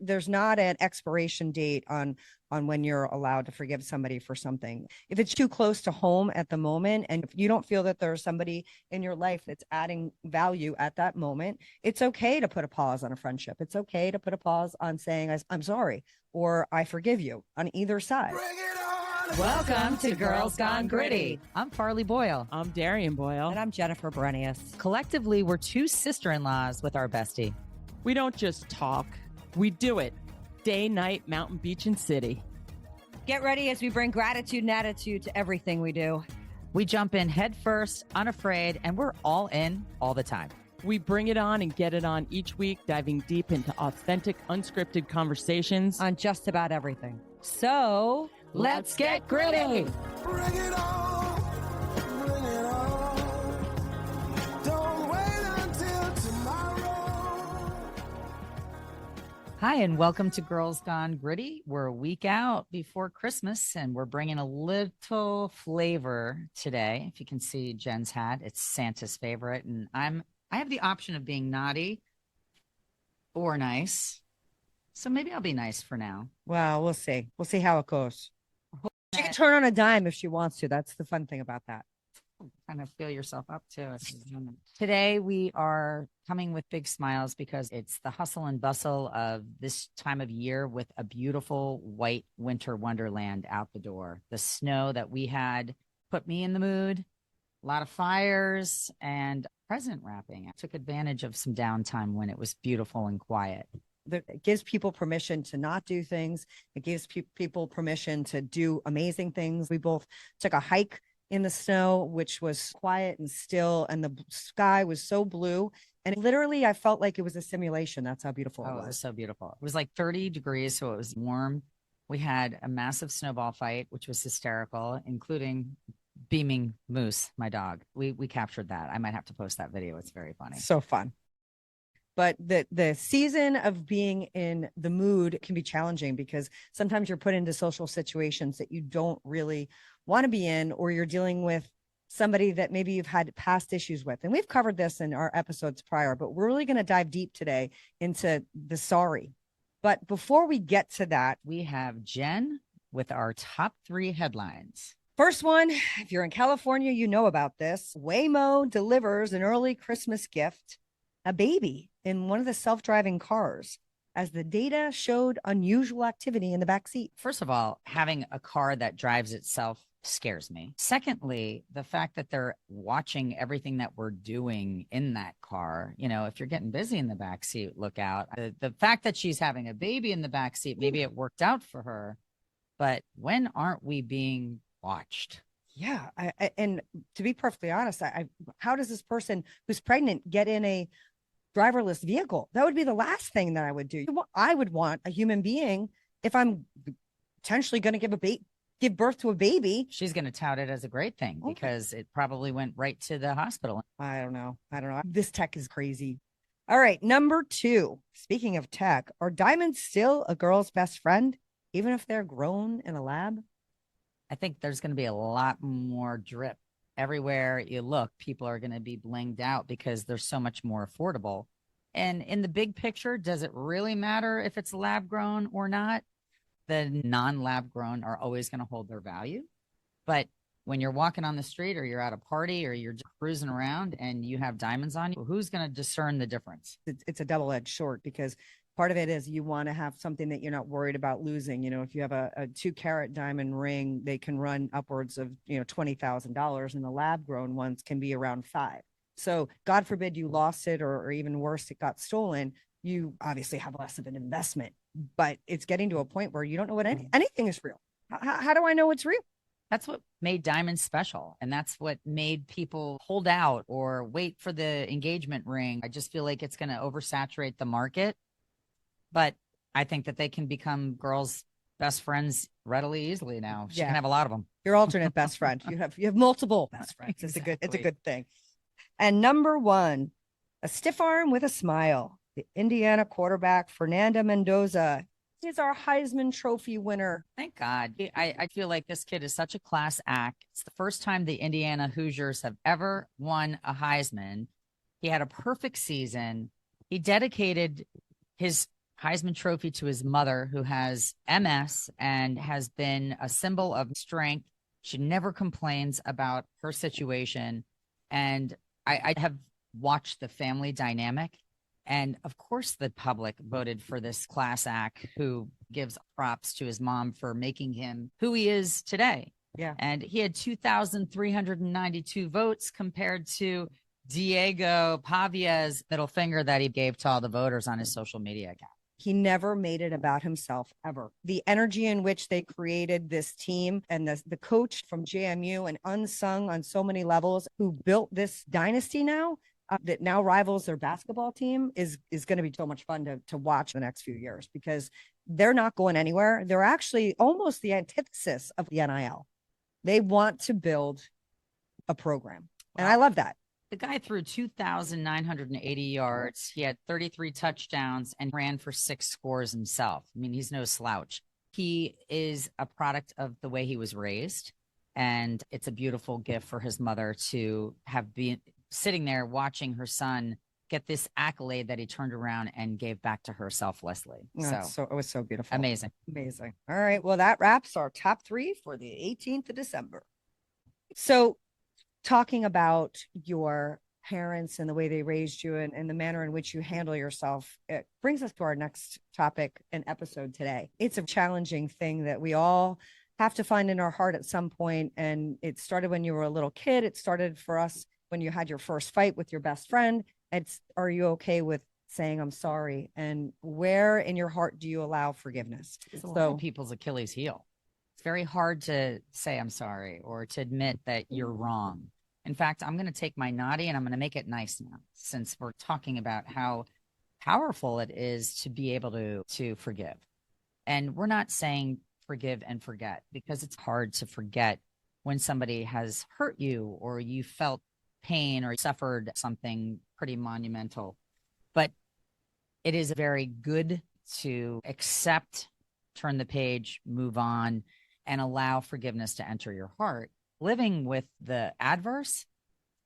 there's not an expiration date on when you're allowed to forgive somebody for something. If it's too close to home at the moment, and if you don't feel that there's somebody in your life that's adding value at that moment, it's okay to put a pause on a friendship. It's okay to put a pause on saying, I'm sorry, or I forgive you on either side. Welcome to Girls Gone Gritty. I'm Farley Boyle. I'm Darian Boyle. And I'm Jennifer Brenius. Collectively, we're two sister-in-laws with our bestie. We don't just talk, we do it. Day, night, mountain, beach, and city. Get ready as we bring gratitude and attitude to everything we do. We jump in head first, unafraid, and we're all in all the time. We bring it on and get it on each week, diving deep into authentic, unscripted conversations on just about everything. So let's get gritty. Bring it on. Bring it on. Don't wait until tomorrow. Hi, and welcome to Girls Gone Gritty. We're a week out before Christmas, and we're bringing a little flavor today. If you can see Jen's hat, it's Santa's favorite, and I have the option of being naughty or nice. So maybe I'll be nice for now. Well, we'll see. We'll see how it goes. She can turn on a dime if she wants to. That's the fun thing about that. Kind of feel yourself up too. Today we are coming with big smiles because it's the hustle and bustle of this time of year with a beautiful white winter wonderland out the door. The snow that we had put me in the mood, a lot of fires and present wrapping. I took advantage of some downtime when it was beautiful and quiet. It gives people permission to not do things. It gives people permission to do amazing things. We both took a hike in the snow, which was quiet and still, and the sky was so blue. And literally, I felt like it was a simulation. That's how beautiful it was. It was so beautiful. It was like 30 degrees, so it was warm. We had a massive snowball fight, which was hysterical, including beaming Moose, my dog. We captured that. I might have to post that video. It's very funny. So fun. But the season of being in the mood can be challenging because sometimes you're put into social situations that you don't really want to be in, or you're dealing with somebody that maybe you've had past issues with. And we've covered this in our episodes prior, but we're really going to dive deep today into the sorry. But before we get to that, we have Jen with our top 3 headlines. First one, if you're in California, you know about this. Waymo delivers an early Christmas gift, a baby in one of the self-driving cars, as the data showed unusual activity in the back seat. First of all, having a car that drives itself scares me. Secondly, the fact that they're watching everything that we're doing in that car. You know, if you're getting busy in the back seat, look out. The fact that she's having a baby in the back seat, maybe it worked out for her, but when aren't we being watched? Yeah. And to be perfectly honest, how does this person who's pregnant get in a driverless vehicle? That would be the last thing that I would do. I would want a human being, if I'm potentially going to give birth to a baby. She's going to tout it as a great thing because it probably went right to the hospital. I don't know. This tech is crazy. All right. Number 2, speaking of tech, are diamonds still a girl's best friend, even if they're grown in a lab? I think there's going to be a lot more drip. Everywhere you look, people are going to be blinged out because they're so much more affordable. And in the big picture, does it really matter if it's lab grown or not? The non-lab grown are always going to hold their value. But when you're walking on the street or you're at a party or you're just cruising around and you have diamonds on you, who's going to discern the difference? It's a double-edged sword because part of it is you want to have something that you're not worried about losing. You know, if you have a 2-carat diamond ring, they can run upwards of, $20,000, and the lab grown ones can be around $5,000. So God forbid you lost it, or even worse, it got stolen. You obviously have less of an investment, but it's getting to a point where you don't know what anything is real. How do I know it's real? That's what made diamonds special. And that's what made people hold out or wait for the engagement ring. I just feel like it's going to oversaturate the market. But I think that they can become girls' best friends readily, easily now. She can have a lot of them. Your alternate best friend. You have multiple best friends. Exactly. It's a good thing. And number 1, a stiff arm with a smile. The Indiana quarterback, Fernando Mendoza. He's our Heisman Trophy winner. Thank God. I feel like this kid is such a class act. It's the first time the Indiana Hoosiers have ever won a Heisman. He had a perfect season. He dedicated his Heisman Trophy to his mother, who has MS and has been a symbol of strength. She never complains about her situation. And I have watched the family dynamic. And of course, the public voted for this class act who gives props to his mom for making him who he is today. Yeah. And he had 2,392 votes compared to Diego Pavia's middle finger that he gave to all the voters on his social media account. He never made it about himself ever. The energy in which they created this team and the coach from JMU, and unsung on so many levels, who built this dynasty now that now rivals their basketball team, is going to be so much fun to watch the next few years, because they're not going anywhere. They're actually almost the antithesis of the NIL. They want to build a program. And I love that. The guy threw 2,980 yards. He had 33 touchdowns and ran for 6 scores himself. I mean, he's no slouch. He is a product of the way he was raised. And it's a beautiful gift for his mother to have been sitting there watching her son get this accolade that he turned around and gave back to her selflessly. So it was so beautiful. Amazing. Amazing. All right. Well, that wraps our top 3 for the 18th of December. So, talking about your parents and the way they raised you, and the manner in which you handle yourself, it brings us to our next topic and episode today. It's a challenging thing that we all have to find in our heart at some point. And it started when you were a little kid. It started for us when you had your first fight with your best friend. Are you okay with saying I'm sorry? And where in your heart do you allow forgiveness? It's a lot of people's Achilles heel. It's very hard to say I'm sorry or to admit that you're wrong. In fact, I'm going to take my naughty and I'm going to make it nice now, since we're talking about how powerful it is to be able to forgive. And we're not saying forgive and forget, because it's hard to forget when somebody has hurt you or you felt pain or suffered something pretty monumental. But it is very good to accept, turn the page, move on, and allow forgiveness to enter your heart. Living with the adverse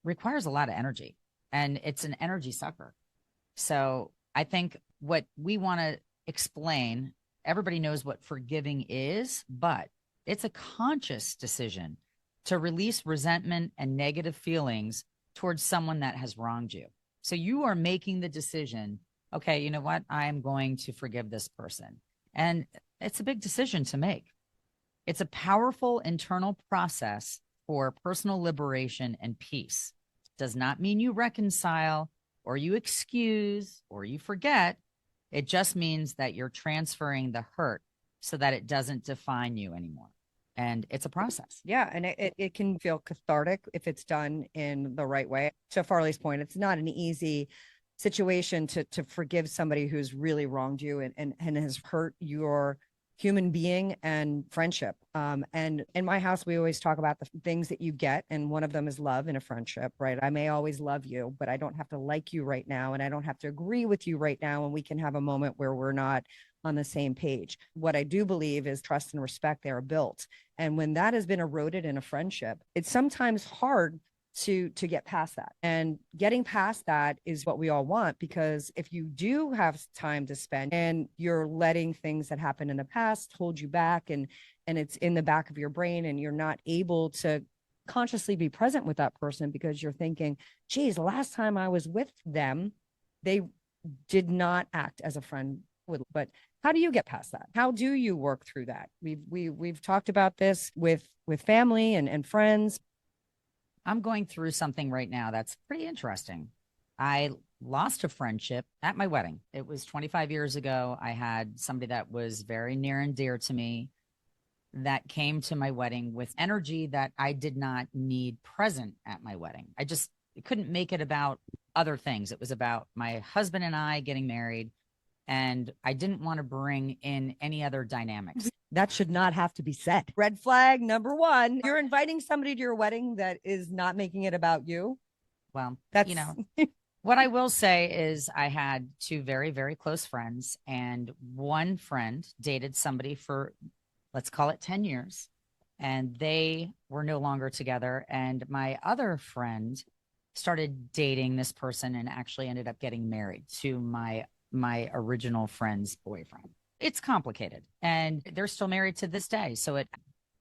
requires a lot of energy, and it's an energy sucker. So I think what we want to explain, everybody knows what forgiving is, but it's a conscious decision to release resentment and negative feelings towards someone that has wronged you. So you are making the decision, okay, you know what? I'm going to forgive this person. And it's a big decision to make. It's a powerful internal process for personal liberation and peace. Does not mean you reconcile or you excuse or you forget. It just means that you're transferring the hurt so that it doesn't define you anymore. And it's a process. Yeah. And it can feel cathartic if it's done in the right way. To Farley's point, it's not an easy situation to forgive somebody who's really wronged you and has hurt your human being and friendship. And in my house, we always talk about the things that you get. And one of them is love in a friendship, right? I may always love you, but I don't have to like you right now. And I don't have to agree with you right now. And we can have a moment where we're not on the same page. What I do believe is trust and respect, they are built. And when that has been eroded in a friendship, it's sometimes hard to get past that. And getting past that is what we all want, because if you do have time to spend and you're letting things that happened in the past hold you back, and it's in the back of your brain, and you're not able to consciously be present with that person because you're thinking, geez, the last time I was with them, they did not act as a friend would. But how do you get past that? How do you work through that? We've talked about this with family and friends. I'm going through something right now that's pretty interesting. I lost a friendship at my wedding. It was 25 years ago. I had somebody that was very near and dear to me that came to my wedding with energy that I did not need present at my wedding. I just couldn't make it about other things. It was about my husband and I getting married, and I didn't want to bring in any other dynamics. That should not have to be said. Red flag number 1. You're inviting somebody to your wedding that is not making it about you. Well, That's, what I will say is I had 2 very, very close friends, and one friend dated somebody for, let's call it 10 years, and they were no longer together. And my other friend started dating this person and actually ended up getting married to my my original friend's boyfriend. It's complicated, and they're still married to this day. So it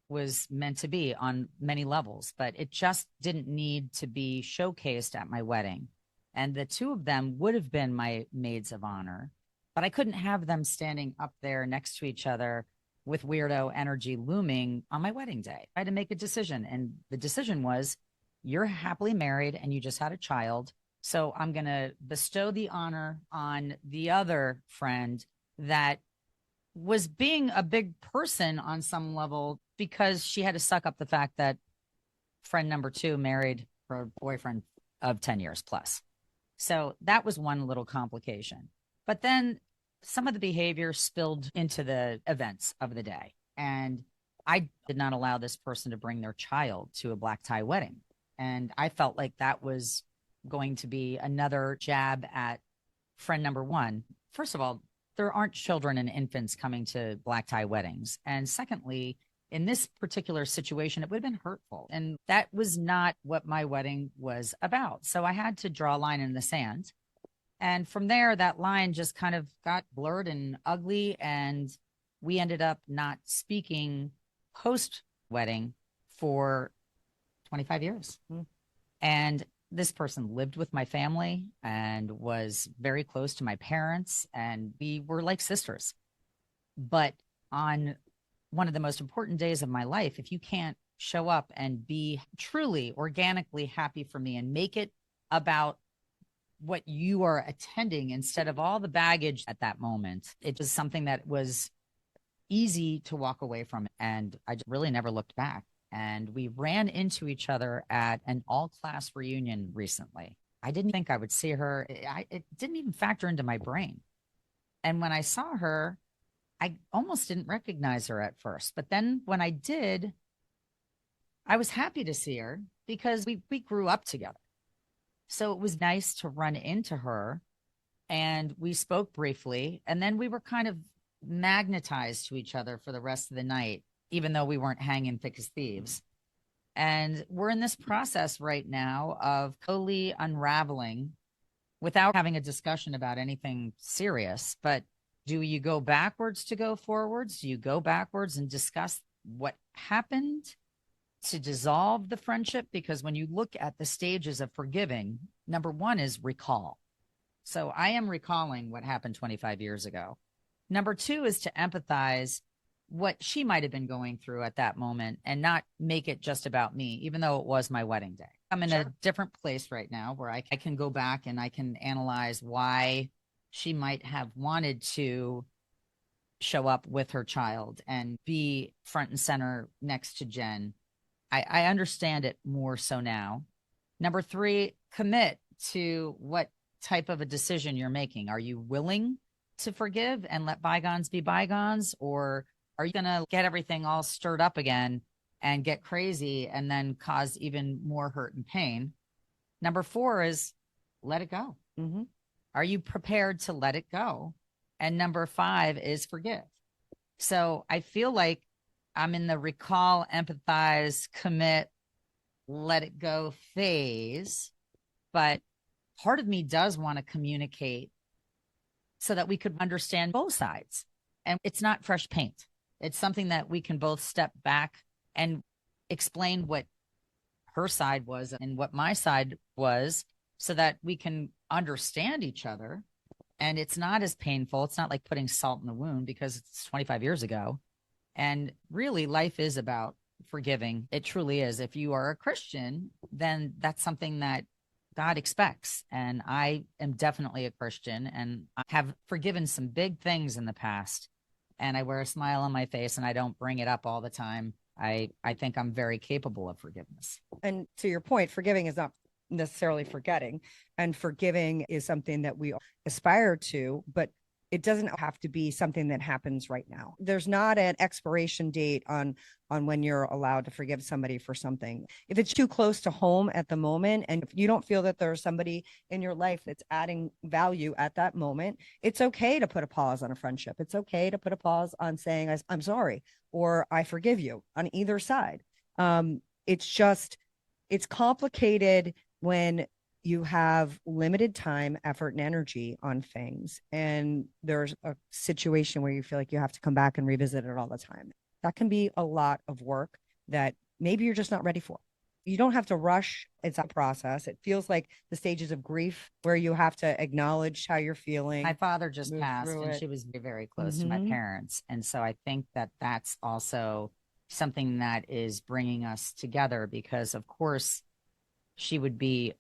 was meant to be on many levels, but it just didn't need to be showcased at my wedding. And the two of them would have been my maids of honor, but I couldn't have them standing up there next to each other with weirdo energy looming on my wedding day. I had to make a decision. And the decision was, you're happily married and you just had a child. So I'm going to bestow the honor on the other friend that was being a big person on some level, because she had to suck up the fact that friend number 2 married her boyfriend of 10 years plus. So that was one little complication. But then some of the behavior spilled into the events of the day. And I did not allow this person to bring their child to a black tie wedding. And I felt like that was going to be another jab at friend number 1. First of all, there aren't children and infants coming to black tie weddings. And secondly, in this particular situation, it would have been hurtful. And that was not what my wedding was about. So I had to draw a line in the sand. And from there, that line just kind of got blurred and ugly. And we ended up not speaking post-wedding for 25 years. And this person lived with my family and was very close to my parents, and we were like sisters. But on one of the most important days of my life, if you can't show up and be truly organically happy for me and make it about what you are attending instead of all the baggage at that moment, it was something that was easy to walk away from. And I really never looked back. And we ran into each other at an all-class reunion recently. I didn't think I would see her. It didn't even factor into my brain. And when I saw her, I almost didn't recognize her at first. But then when I did, I was happy to see her because we grew up together. So it was nice to run into her, and we spoke briefly. And then we were kind of magnetized to each other for the rest of the night, even though we weren't hanging thick as thieves. And we're in this process right now of totally unraveling without having a discussion about anything serious. But do you go backwards to go forwards? Do you go backwards and discuss what happened to dissolve the friendship? Because when you look at the stages of forgiving, number 1 is recall. So I am recalling what happened 25 years ago. Number 2 is to empathize what she might have been going through at that moment and not make it just about me, even though it was my wedding day. I'm in a different place right now where I can go back and I can analyze why she might have wanted to show up with her child and be front and center next to Jen. I understand it more so now. Number 3, commit to what type of a decision you're making. Are you willing to forgive and let bygones be bygones? Or are you going to get everything all stirred up again and get crazy and then cause even more hurt and pain? Number 4 is let it go. Mm-hmm. Are you prepared to let it go? And number 5 is forgive. So I feel like I'm in the recall, empathize, commit, let it go phase. But part of me does want to communicate so that we could understand both sides. And it's not fresh paint. It's something that we can both step back and explain what her side was and what my side was so that we can understand each other. And it's not as painful. It's not like putting salt in the wound because it's 25 years ago. And really, life is about forgiving. It truly is. If you are a Christian, then that's something that God expects. And I am definitely a Christian, and I have forgiven some big things in the past. And I wear a smile on my face, and I don't bring it up all the time. I think I'm very capable of forgiveness. And to your point, forgiving is not necessarily forgetting, and forgiving is something that we aspire to, but it doesn't have to be something that happens right now. There's not an expiration date on when you're allowed to forgive somebody for something. If it's too close to home at the moment, and if you don't feel that there's somebody in your life that's adding value at that moment, it's okay to put a pause on a friendship. It's okay to put a pause on saying, I'm sorry, or I forgive you on either side. It's complicated when you have limited time, effort, and energy on things. And there's a situation where you feel like you have to come back and revisit it all the time. That can be a lot of work that maybe you're just not ready for. You don't have to rush. It's a process. It feels like the stages of grief where you have to acknowledge how you're feeling. My father just move passed, through and it. she was very, very close to my Mhm. parents. And so I think that that's also something that is bringing us together, because, of course, she would be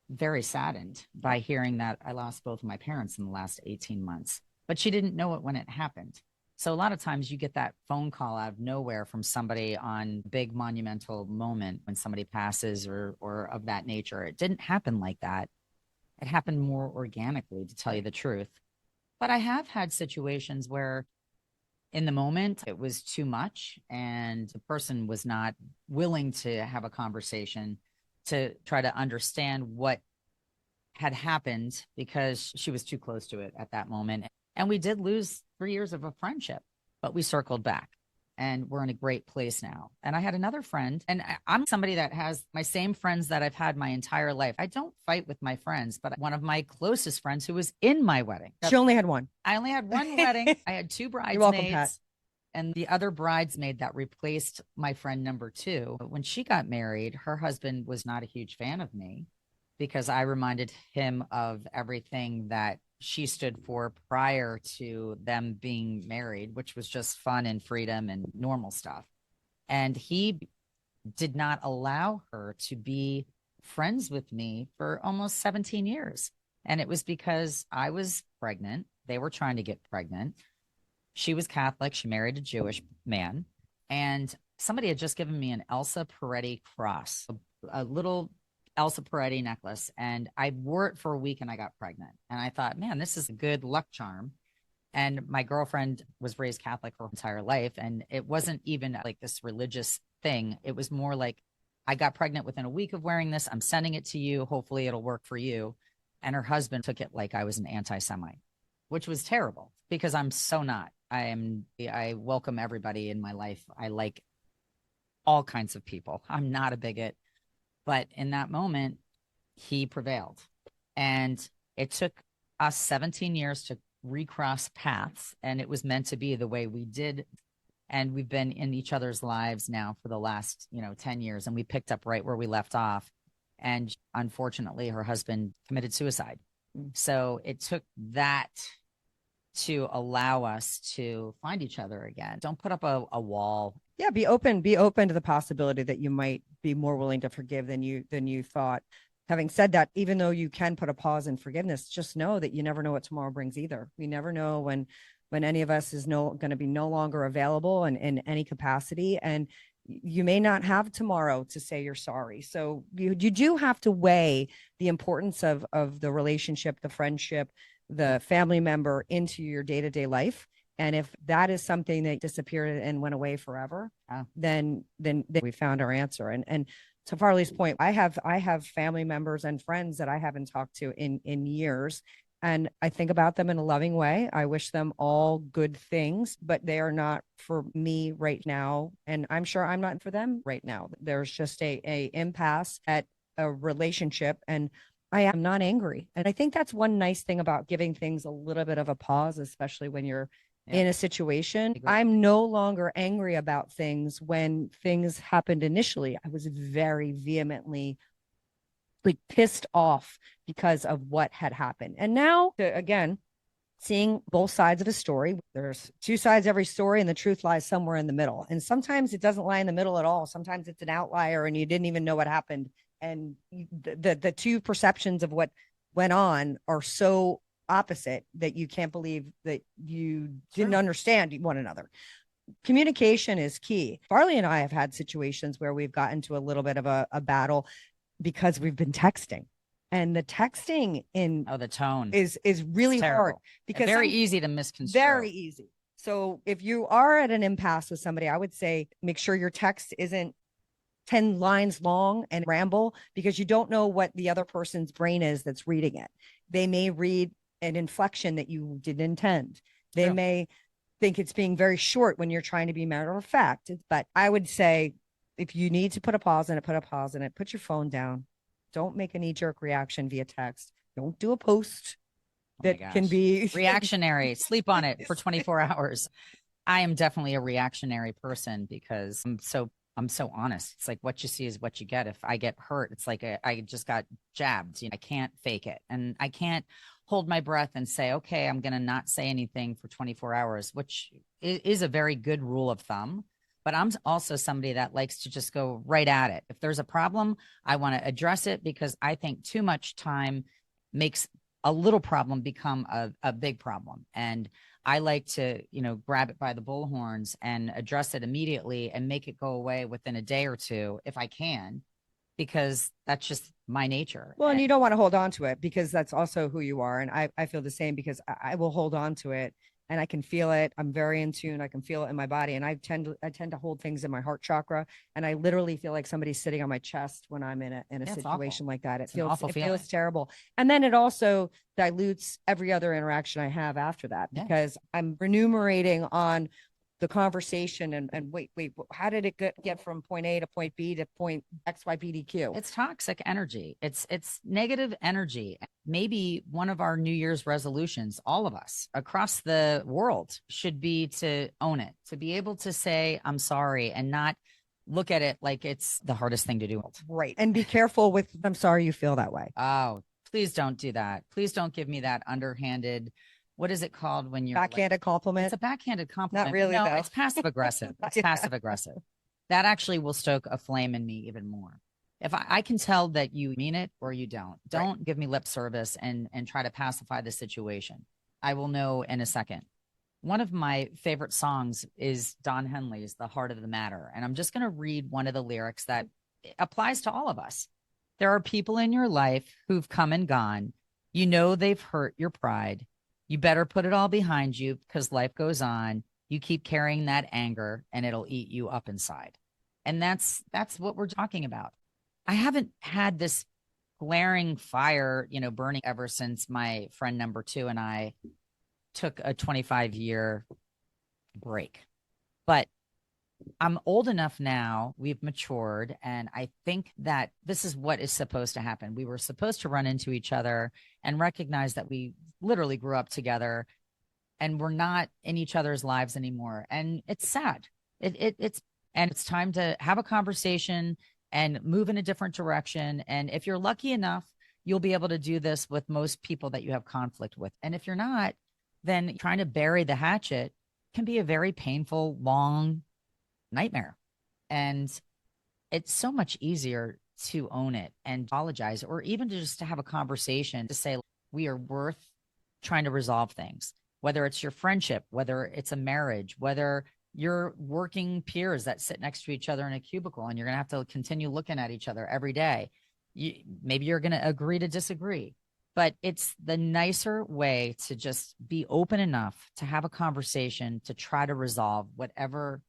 very saddened by hearing that I lost both of my parents in the last 18 months, but she didn't know it when it happened. So a lot of times you get that phone call out of nowhere from somebody on big monumental moment when somebody passes or of that nature. It didn't happen like that. It happened more organically, to tell you the truth. But I have had situations where in the moment it was too much and the person was not willing to have a conversation to try to understand what had happened, because she was too close to it at that moment. And we did lose 3 years of a friendship, but we circled back and we're in a great place now. And I had another friend, and I'm somebody that has my same friends that I've had my entire life. I don't fight with my friends, but one of my closest friends who was in my wedding. She only had one. I only had one wedding. I had two You're welcome, Pat. bridesmaids. And the other bridesmaid that replaced my friend number two, when she got married, her husband was not a huge fan of me because I reminded him of everything that she stood for prior to them being married, which was just fun and freedom and normal stuff. And he did not allow her to be friends with me for almost 17 years. And it was because I was pregnant. They were trying to get pregnant. She was Catholic. She married a Jewish man. And somebody had just given me an Elsa Peretti cross, a little Elsa Peretti necklace. And I wore it for a week and I got pregnant. And I thought, man, this is a good luck charm. And my girlfriend was raised Catholic her entire life. And it wasn't even like this religious thing. It was more like, I got pregnant within a week of wearing this. I'm sending it to you. Hopefully it'll work for you. And her husband took it like I was an anti-Semite, which was terrible because I'm so not. I welcome everybody in my life. I like all kinds of people. I'm not a bigot. But in that moment, he prevailed. And it took us 17 years to recross paths. And it was meant to be the way we did. And we've been in each other's lives now for the last, 10 years. And we picked up right where we left off. And unfortunately, her husband committed suicide. So it took that to allow us to find each other again. Don't put up a wall. Yeah, be open to the possibility that you might be more willing to forgive than you thought. Having said that, even though you can put a pause in forgiveness, just know that you never know what tomorrow brings either. We never know when any of us is going to be no longer available in any capacity. And you may not have tomorrow to say you're sorry. So you do have to weigh the importance of the relationship, the friendship, the family member into your day-to-day life. And if that is something that disappeared and went away forever, then we found our answer. And to Farley's point, I have family members and friends that I haven't talked to in years. And I think about them in a loving way. I wish them all good things, but they are not for me right now. And I'm sure I'm not for them right now. There's just a impasse at a relationship, and I am not angry. And I think that's one nice thing about giving things a little bit of a pause, especially when you're in a situation. I'm no longer angry about things. When things happened initially, I was very vehemently pissed off because of what had happened. And now, again, seeing both sides of a story, there's two sides to every story, and the truth lies somewhere in the middle. And sometimes it doesn't lie in the middle at all. Sometimes it's an outlier and you didn't even know what happened. And the two perceptions of what went on are so opposite that you can't believe that you didn't understand one another. Communication is key. Farley and I have had situations where we've gotten to a little bit of a battle because we've been texting, and the texting the tone is really hard because very easy to misconstrue. Very easy. So if you are at an impasse with somebody, I would say make sure your text isn't 10 lines long and ramble, because you don't know what the other person's brain is that's reading it. They may read an inflection that you didn't intend. They may think it's being very short when you're trying to be matter of fact. But I would say, if you need to put a pause in it, put a pause in it, put your phone down, Don't make a knee-jerk reaction via text. Don't do a post Oh my that can gosh. be Reactionary. Sleep on it for 24 hours. I am definitely a reactionary person because I'm so honest. It's like what you see is what you get. If I get hurt, it's like I just got jabbed. You know, I can't fake it. And I can't hold my breath and say, okay, I'm going to not say anything for 24 hours, which is a very good rule of thumb. But I'm also somebody that likes to just go right at it. If there's a problem, I want to address it because I think too much time makes a little problem become a big problem. And I like to, you know, grab it by the bullhorns and address it immediately and make it go away within a day or two if I can, because that's just my nature. well, and you don't want to hold on to it because that's also who you are. And I feel the same because I will hold on to it and I can feel it. I'm very in tune. I can feel it in my body. And I tend to hold things in my heart chakra. And I literally feel like somebody's sitting on my chest when I'm in a situation like that. It feels terrible. And then it also dilutes every other interaction I have after that because I'm remunerating on the conversation and wait, how did it get from point A to point B to point X, Y, P, D, Q? It's toxic energy. It's negative energy. Maybe one of our New Year's resolutions, all of us across the world, should be to own it, to be able to say, I'm sorry, and not look at it like it's the hardest thing to do. Right. And be careful with, I'm sorry you feel that way. Oh, please don't do that. Please don't give me that underhanded, what is it called when you're backhanded compliment? It's a backhanded compliment. Not really, no, though. It's passive aggressive. It's passive aggressive. That actually will stoke a flame in me even more. If I can tell that you mean it or you don't give me lip service and try to pacify the situation. I will know in a second. One of my favorite songs is Don Henley's The Heart of the Matter. And I'm just going to read one of the lyrics that applies to all of us. There are people in your life who've come and gone. You know they've hurt your pride. You better put it all behind you because life goes on. You keep carrying that anger and it'll eat you up inside. And that's what we're talking about. I haven't had this glaring fire, you know, burning ever since my friend number 2 and I took a 25-year break. But I'm old enough now, we've matured, and I think that this is what is supposed to happen. We were supposed to run into each other and recognize that we literally grew up together and we're not in each other's lives anymore. And it's sad. It's time to have a conversation and move in a different direction. And if you're lucky enough, you'll be able to do this with most people that you have conflict with. And if you're not, then trying to bury the hatchet can be a very painful, long nightmare. And it's so much easier to own it and apologize, or even to just to have a conversation to say, we are worth trying to resolve things, whether it's your friendship, whether it's a marriage, whether you're working peers that sit next to each other in a cubicle and you're going to have to continue looking at each other every day. Maybe you're going to agree to disagree, but it's the nicer way to just be open enough to have a conversation to try to resolve whatever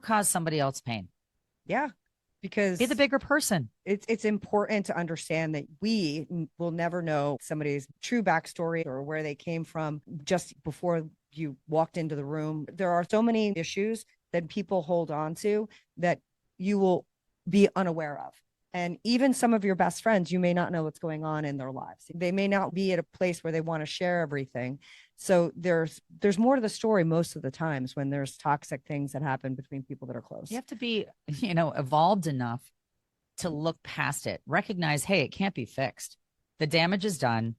caused somebody else pain. Yeah, because be the bigger person. It's important to understand that we will never know somebody's true backstory or where they came from just before you walked into the room. There are so many issues that people hold on to that you will be unaware of. And even some of your best friends, you may not know what's going on in their lives. They may not be at a place where they want to share everything. So there's more to the story most of the times when there's toxic things that happen between people that are close. You have to be, evolved enough to look past it, recognize, hey, it can't be fixed. The damage is done.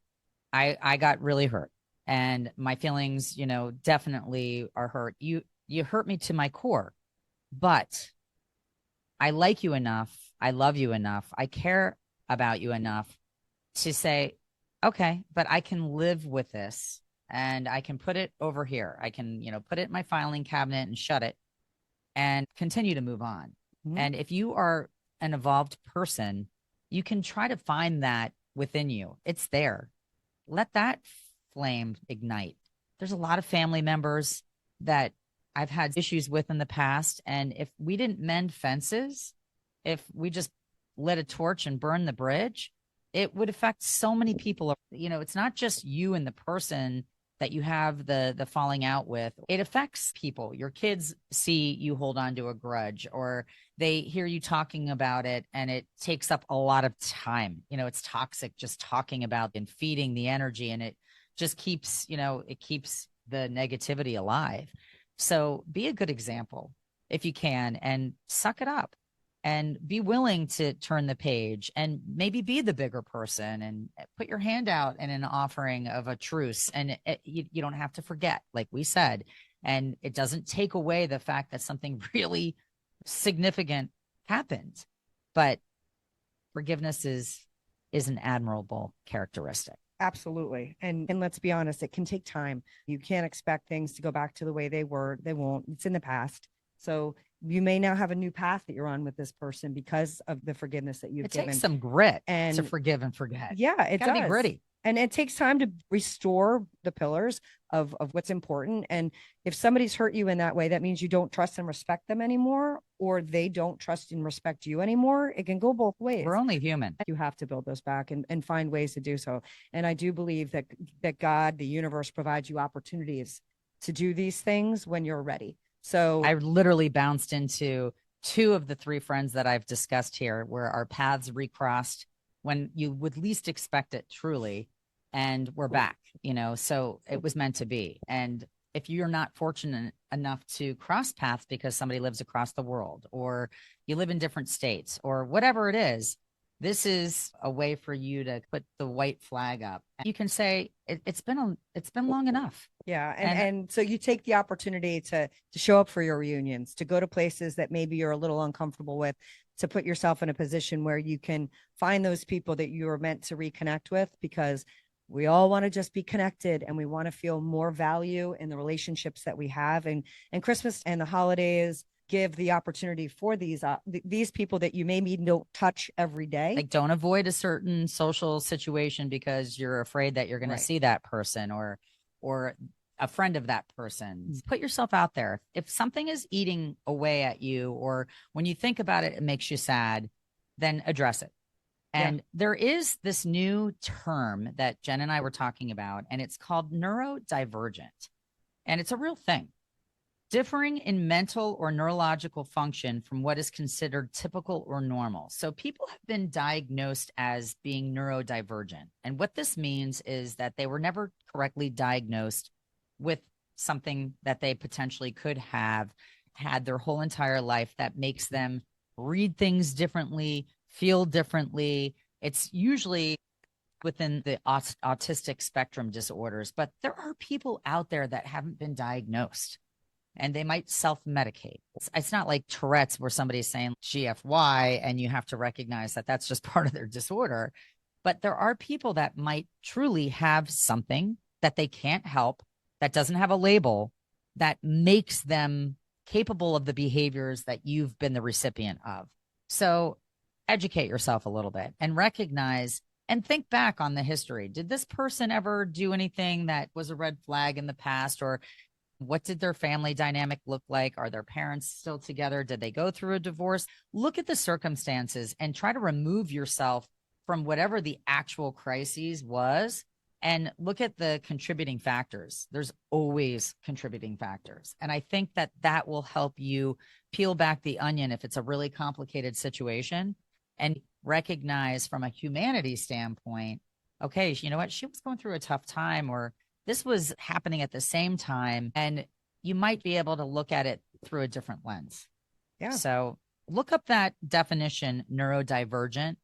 I got really hurt and my feelings, definitely are hurt. You hurt me to my core, but I like you enough. I love you enough. I care about you enough to say, okay, but I can live with this and I can put it over here. I can, put it in my filing cabinet and shut it and continue to move on. Mm-hmm. And if you are an evolved person, you can try to find that within you. It's there. Let that flame ignite. There's a lot of family members that I've had issues with in the past. And if we didn't mend fences, if we just lit a torch and burn the bridge, it would affect so many people. It's not just you and the person that you have the falling out with, it affects people. Your kids see you hold on to a grudge, or they hear you talking about it, and it takes up a lot of time. It's toxic just talking about and feeding the energy, and it just keeps, it keeps the negativity alive. So be a good example if you can, and suck it up. And be willing to turn the page and maybe be the bigger person and put your hand out in an offering of a truce. And you don't have to forget, like we said, and it doesn't take away the fact that something really significant happened. But forgiveness is an admirable characteristic. Absolutely. And let's be honest, it can take time. You can't expect things to go back to the way they were. They won't. It's in the past. So you may now have a new path that you're on with this person because of the forgiveness that you've given. It takes some grit and to forgive and forget. Yeah, it does. Be gritty. And it takes time to restore the pillars of what's important. And if somebody's hurt you in that way, that means you don't trust and respect them anymore, or they don't trust and respect you anymore. It can go both ways. We're only human. You have to build those back and find ways to do so. And I do believe that God, the universe, provides you opportunities to do these things when you're ready. So I literally bounced into 2 of the 3 friends that I've discussed here, where our paths recrossed when you would least expect it, truly. And we're back, so it was meant to be. And if you're not fortunate enough to cross paths because somebody lives across the world, or you live in different states, or whatever it is, this is a way for you to put the white flag up. You can say it's been long enough. Yeah. And so you take the opportunity to show up for your reunions, to go to places that maybe you're a little uncomfortable with, to put yourself in a position where you can find those people that you are meant to reconnect with, because we all want to just be connected, and we want to feel more value in the relationships that we have. And Christmas and the holidays give the opportunity for these people that you maybe don't touch every day. Like, don't avoid a certain social situation because you're afraid that you're going to see that person or a friend of that person. Put yourself out there. If something is eating away at you, or when you think about it, it makes you sad, then address it. And there is this new term that Jen and I were talking about, and it's called neurodivergent. And it's a real thing. Differing in mental or neurological function from what is considered typical or normal. So people have been diagnosed as being neurodivergent. And what this means is that they were never correctly diagnosed with something that they potentially could have had their whole entire life that makes them read things differently, feel differently. It's usually within the autistic spectrum disorders, but there are people out there that haven't been diagnosed, and they might self-medicate. It's not like Tourette's, where somebody's saying GFY and you have to recognize that that's just part of their disorder. But there are people that might truly have something that they can't help, that doesn't have a label, that makes them capable of the behaviors that you've been the recipient of. So educate yourself a little bit and recognize and think back on the history. Did this person ever do anything that was a red flag in the past? Or what did their family dynamic look like? Are their parents still together? Did they go through a divorce? Look at the circumstances and try to remove yourself from whatever the actual crisis was, and look at the contributing factors. There's always contributing factors. And I think that will help you peel back the onion if it's a really complicated situation, and recognize from a humanity standpoint, okay, you know what? She was going through a tough time, or this was happening at the same time. And you might be able to look at it through a different lens. Yeah. So look up that definition, neurodivergent.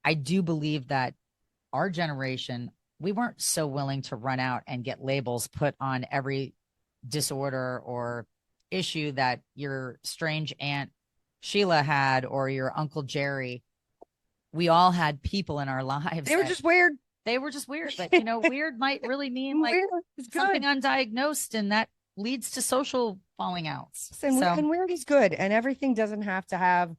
I do believe that our generation, we weren't so willing to run out and get labels put on every disorder or issue that your strange Aunt Sheila had, or your Uncle Jerry. We all had people in our lives. They were just weird. They were just weird. But, weird might really mean like something undiagnosed, and that leads to social falling outs. And weird is good. And everything doesn't have to have,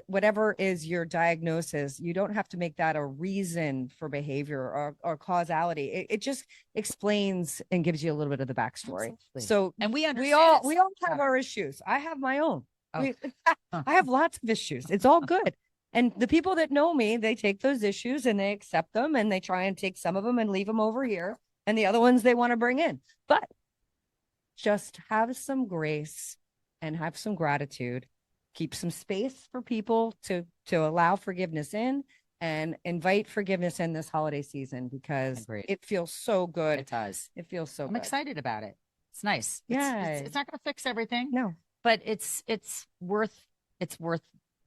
whatever is your diagnosis. You don't have to make that a reason for behavior or causality. It just explains and gives you a little bit of the backstory. Absolutely. So, and we understand. We all have our issues. I have my own. I have lots of issues. It's all good. And the people that know me, they take those issues and they accept them, and they try and take some of them and leave them over here. and the other ones they want to bring in. But just have some grace and have some gratitude. Keep some space for people to allow forgiveness in, and invite forgiveness in this holiday season, because Agreed. it feels so good. It does. It feels so I'm good. excited about it. It's nice. Yeah. It's not going to fix everything. No. But it's worth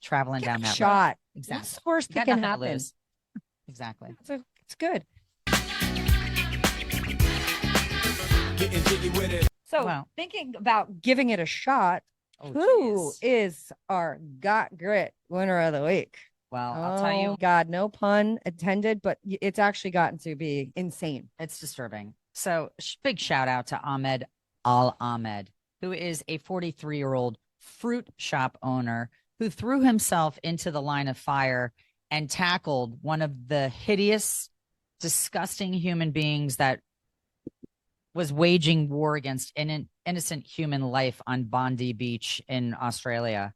traveling Give down it a that road. shot. Exactly. What's the worst You that got can nothing to happen? lose. Exactly. It's good. Getting jiggy with it. So Wow. thinking about giving it a shot, Oh, who geez. is our Got Grit winner of the week? Well, I'll tell you, God, no pun intended, but it's actually gotten to be insane. it's disturbing. So big shout out to Ahmed Al Ahmed, who is a 43-year-old fruit shop owner who threw himself into the line of fire and tackled one of the hideous, disgusting human beings that was waging war against an innocent human life on Bondi Beach in Australia.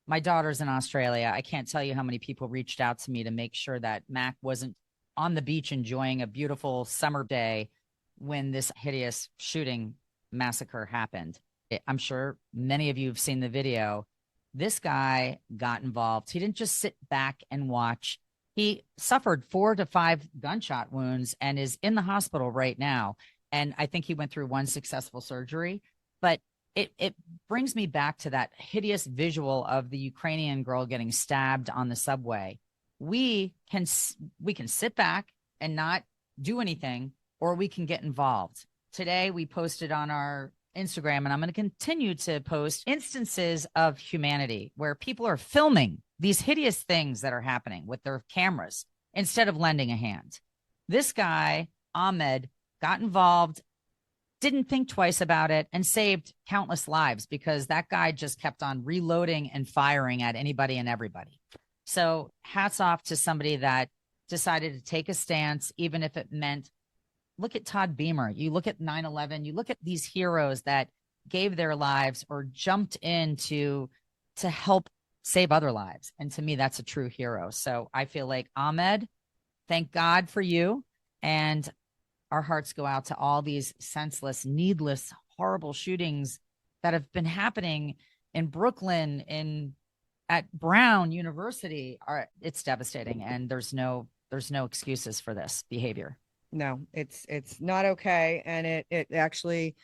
My daughter's in Australia. I can't tell you how many people reached out to me to make sure that Mac wasn't on the beach enjoying a beautiful summer day when this hideous shooting massacre happened. I'm sure many of you have seen the video. This guy got involved. He didn't just sit back and watch. He suffered 4 to 5 gunshot wounds and is in the hospital right now. And I think he went through one successful surgery. But it brings me back to that hideous visual of the Ukrainian girl getting stabbed on the subway. We can sit back and not do anything, or we can get involved. Today, we posted on our Instagram, and I'm going to continue to post instances of humanity where people are filming these hideous things that are happening with their cameras instead of lending a hand. This guy, Ahmed, got involved, didn't think twice about it, and saved countless lives because that guy just kept on reloading and firing at anybody and everybody. So hats off to somebody that decided to take a stance, even if it meant, look at Todd Beamer. You look at 9/11, you look at these heroes that gave their lives or jumped in to help save other lives. And to me, that's a true hero. So I feel like, Ahmed, thank God for you. And our hearts go out to all these senseless, needless, horrible shootings that have been happening in Brooklyn, at Brown University. It's devastating, and there's no excuses for this behavior. No, it's not okay. And it actually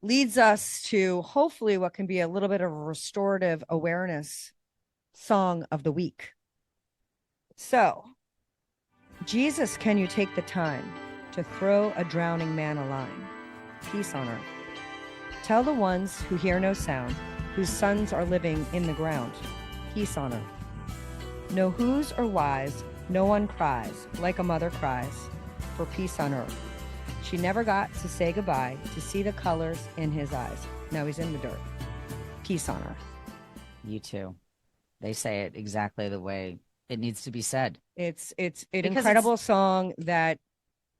leads us to hopefully what can be a little bit of a restorative awareness song of the week. So, Jesus, can you take the time to throw a drowning man a line? Peace on earth. Tell the ones who hear no sound, whose sons are living in the ground. Peace on earth. No whos or whys, no one cries like a mother cries for peace on earth. She never got to say goodbye to see the colors in his eyes. Now he's in the dirt. Peace on earth. You too. They say it exactly the way it needs to be said. It's an incredible song that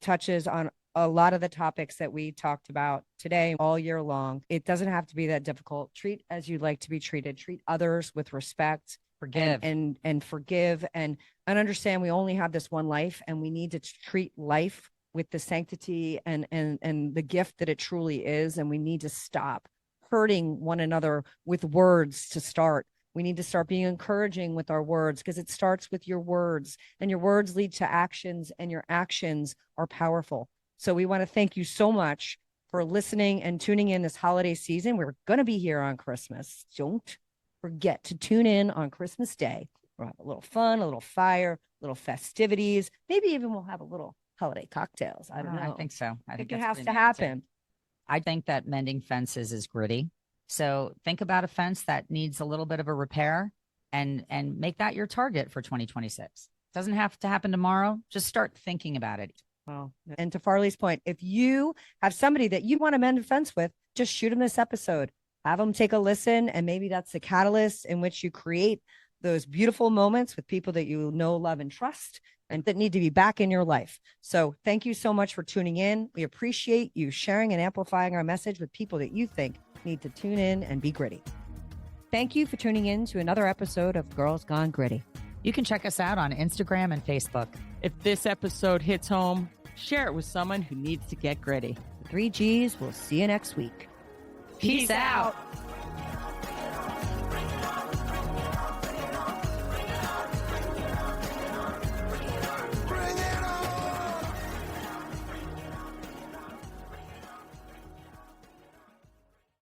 touches on a lot of the topics that we talked about today all year long. It doesn't have to be that difficult. Treat as you'd like to be treated. Treat others with respect. Forgive. And forgive and understand we only have this one life, and we need to treat life with the sanctity and the gift that it truly is. And we need to stop hurting one another with words to start. We need to start being encouraging with our words, because it starts with your words, and your words lead to actions, and your actions are powerful. So we want to thank you so much for listening and tuning in this holiday season. We're going to be here on Christmas. Don't forget to tune in on Christmas Day. We'll have a little fun, a little fire, little festivities. Maybe even we'll have a little holiday cocktails. I don't know. I think so. I think it that's has pretty to amazing. happen. I think that mending fences is gritty. So think about a fence that needs a little bit of a repair and make that your target for 2026. Doesn't have to happen tomorrow. Just start thinking about it. Well, and to Farley's point, if you have somebody that you want to mend a fence with, just shoot them this episode. Have them take a listen, and maybe that's the catalyst in which you create those beautiful moments with people that you know, love, and trust, and that need to be back in your life. So thank you so much for tuning in. We appreciate you sharing and amplifying our message with people that you think need to tune in and be gritty. Thank you for tuning in to another episode of Girls Gone Gritty. You can check us out on Instagram and Facebook. If this episode hits home, Share it with someone who needs to get gritty. The 3 Gs. We'll see you next week. Peace out.